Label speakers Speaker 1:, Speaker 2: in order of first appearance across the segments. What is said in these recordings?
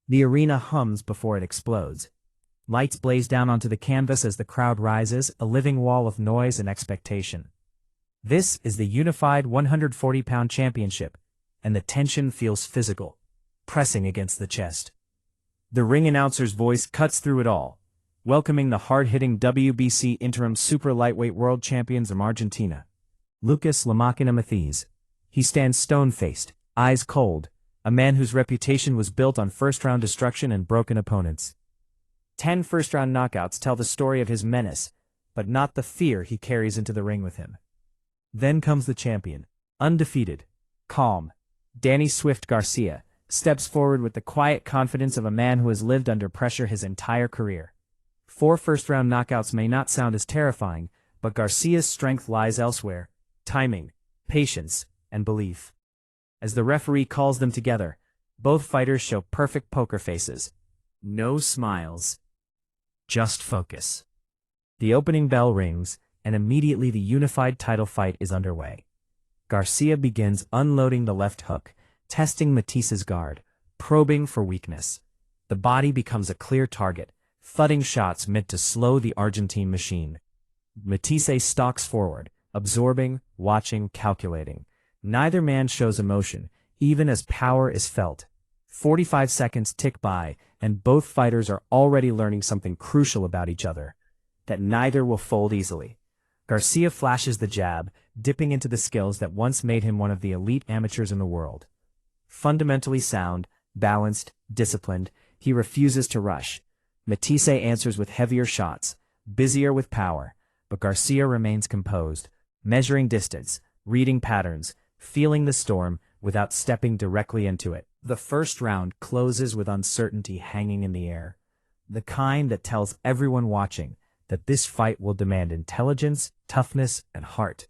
Speaker 1: The arena hums before it explodes. Lights blaze down onto the canvas as the crowd rises, a living wall of noise and expectation. This is the unified 140-pound championship, and the tension feels physical, pressing against the chest. The ring announcer's voice cuts through it all, welcoming the hard-hitting WBC interim super lightweight world champions from Argentina, Lucas La Máquina Matthysse. He stands stone-faced, eyes cold, a man whose reputation was built on first-round destruction and broken opponents. 10 first-round knockouts tell the story of his menace, but not the fear he carries into the ring with him. Then comes the champion, undefeated, calm. Danny Swift Garcia steps forward with the quiet confidence of a man who has lived under pressure his entire career. 4 first-round knockouts may not sound as terrifying, but Garcia's strength lies elsewhere: timing, patience, and belief. As the referee calls them together, both fighters show perfect poker faces. No smiles. Just focus. The opening bell rings, and immediately the unified title fight is underway. Garcia begins unloading the left hook, testing Matthysse's guard, probing for weakness. The body becomes a clear target, thudding shots meant to slow the Argentine machine. Matthysse stalks forward, absorbing, watching, calculating. Neither man shows emotion, even as power is felt. 45 seconds tick by, and both fighters are already learning something crucial about each other: that neither will fold easily. Garcia flashes the jab, dipping into the skills that once made him one of the elite amateurs in the world. Fundamentally sound, balanced, disciplined, he refuses to rush. Matthysse answers with heavier shots, busier with power, but Garcia remains composed, measuring distance, reading patterns, feeling the storm without stepping directly into it. The first round closes with uncertainty hanging in the air, the kind that tells everyone watching that this fight will demand intelligence, toughness, and heart.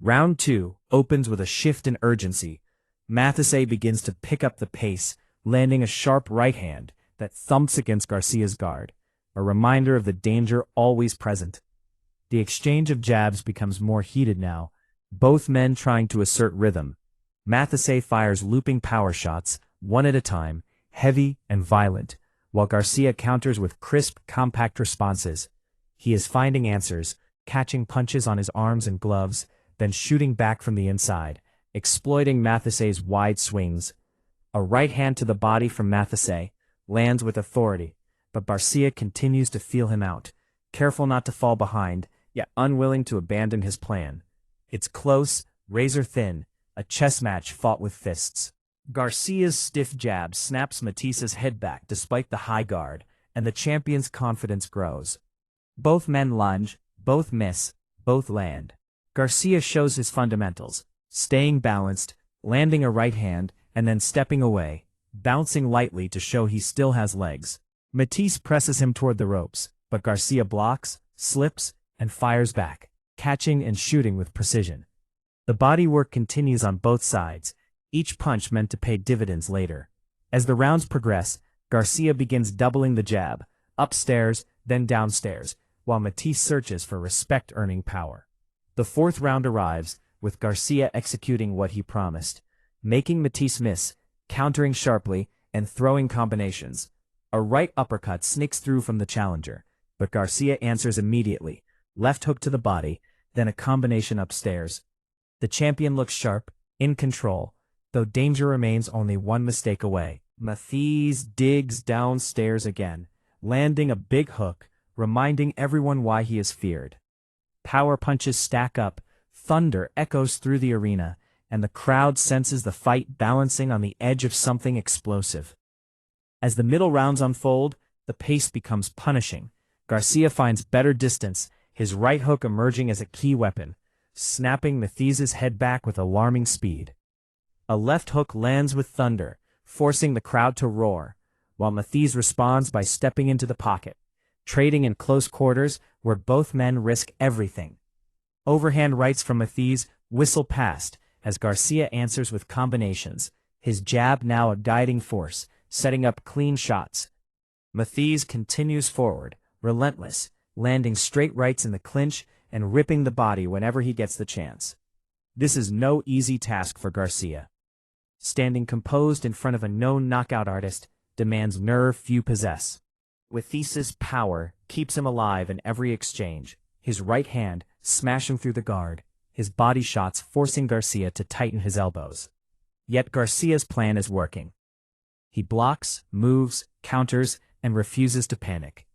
Speaker 1: Round 2 opens with a shift in urgency. Matthysse begins to pick up the pace, landing a sharp right hand that thumps against Garcia's guard, a reminder of the danger always present. The exchange of jabs becomes more heated now, both men trying to assert rhythm. Matthysse fires looping power shots, one at a time, heavy and violent, while Garcia counters with crisp, compact responses. He is finding answers, catching punches on his arms and gloves, then shooting back from the inside, exploiting Matthyse's wide swings. A right hand to the body from Matthysse lands with authority, but Garcia continues to feel him out, careful not to fall behind, yet unwilling to abandon his plan. It's close, razor-thin, a chess match fought with fists. Garcia's stiff jab snaps Matthysse's head back despite the high guard, and the champion's confidence grows. Both men lunge, both miss, both land. Garcia shows his fundamentals, staying balanced, landing a right hand, and then stepping away, bouncing lightly to show he still has legs. Matthysse presses him toward the ropes, but Garcia blocks, slips, and fires back, catching and shooting with precision. The bodywork continues on both sides, each punch meant to pay dividends later. As the rounds progress, Garcia begins doubling the jab, upstairs, then downstairs, while Matthysse searches for respect-earning power. The 4th round arrives, with Garcia executing what he promised, making Matthysse miss, countering sharply, and throwing combinations. A right uppercut sneaks through from the challenger, but Garcia answers immediately, left hook to the body, then a combination upstairs. The champion looks sharp, in control, though danger remains only one mistake away. Matthysse digs downstairs again, landing a big hook, reminding everyone why he is feared. Power punches stack up, thunder echoes through the arena, and the crowd senses the fight balancing on the edge of something explosive. As the middle rounds unfold, the pace becomes punishing. Garcia finds better distance, his right hook emerging as a key weapon, snapping Matthysse's head back with alarming speed. A left hook lands with thunder, forcing the crowd to roar, while Matthysse responds by stepping into the pocket, trading in close quarters where both men risk everything. Overhand rights from Matthysse whistle past as Garcia answers with combinations, his jab now a guiding force, setting up clean shots. Matthysse continues forward, relentless, landing straight rights in the clinch and ripping the body whenever he gets the chance. This is no easy task for Garcia. Standing composed in front of a known knockout artist, demands nerve few possess. Matthysse' power keeps him alive in every exchange, his right hand smashing through the guard, his body shots forcing Garcia to tighten his elbows. Yet Garcia's plan is working. He blocks, moves, counters, and refuses to panic.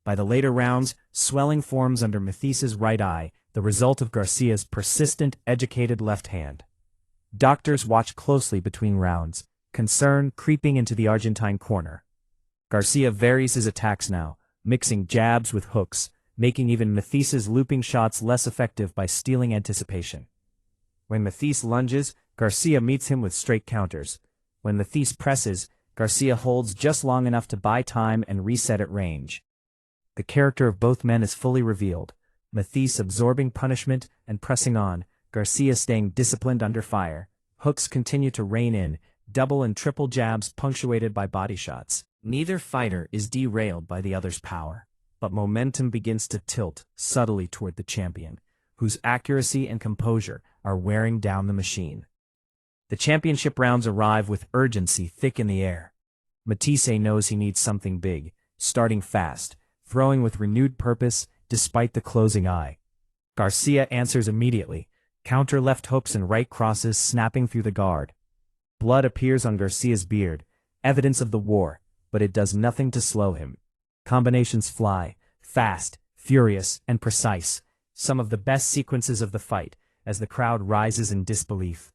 Speaker 1: By the later rounds, swelling forms under Matthysse' right eye, the result of Garcia's persistent, educated left hand. Doctors watch closely between rounds, concern creeping into the Argentine corner. Garcia varies his attacks now, mixing jabs with hooks, making even Matthysse' looping shots less effective by stealing anticipation. When Matthysse lunges, Garcia meets him with straight counters. When Matthysse presses, Garcia holds just long enough to buy time and reset at range. The character of both men is fully revealed, Matthysse absorbing punishment and pressing on, Garcia staying disciplined under fire. Hooks continue to rain in, double and triple jabs punctuated by body shots. Neither fighter is derailed by the other's power, but momentum begins to tilt subtly toward the champion, whose accuracy and composure are wearing down the machine. The championship rounds arrive with urgency thick in the air. Matthysse knows he needs something big, starting fast, throwing with renewed purpose despite the closing eye. Garcia answers immediately, counter left hooks and right crosses snapping through the guard. Blood appears on Garcia's beard, evidence of the war, but it does nothing to slow him. Combinations fly, fast, furious, and precise, some of the best sequences of the fight, as the crowd rises in disbelief.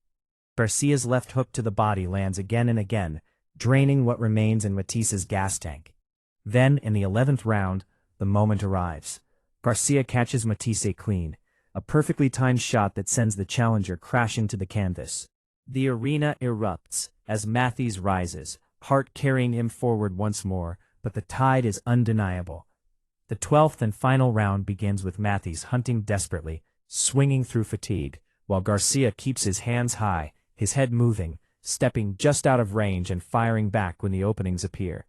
Speaker 1: Garcia's left hook to the body lands again and again, draining what remains in Matthysse' gas tank. Then, in the 11th round, the moment arrives. Garcia catches Matthysse clean, a perfectly timed shot that sends the challenger crashing to the canvas. The arena erupts as Matthysse rises, heart carrying him forward once more, but the tide is undeniable. The 12th and final round begins with Matthysse hunting desperately, swinging through fatigue, while Garcia keeps his hands high, his head moving, stepping just out of range and firing back when the openings appear.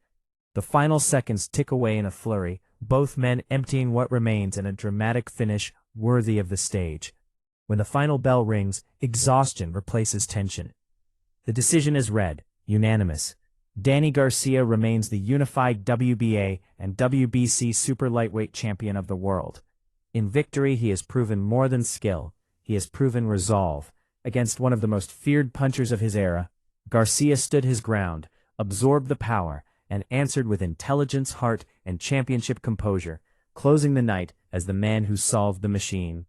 Speaker 1: The final seconds tick away in a flurry, both men emptying what remains in a dramatic finish worthy of the stage. When the final bell rings, exhaustion replaces tension. The decision is read, unanimous. Danny Garcia remains the unified WBA and WBC super lightweight champion of the world. In victory, he has proven more than skill. He has proven resolve. Against one of the most feared punchers of his era, Garcia stood his ground, absorbed the power, and answered with intelligence, heart, and championship composure, closing the night as the man who solved the machine.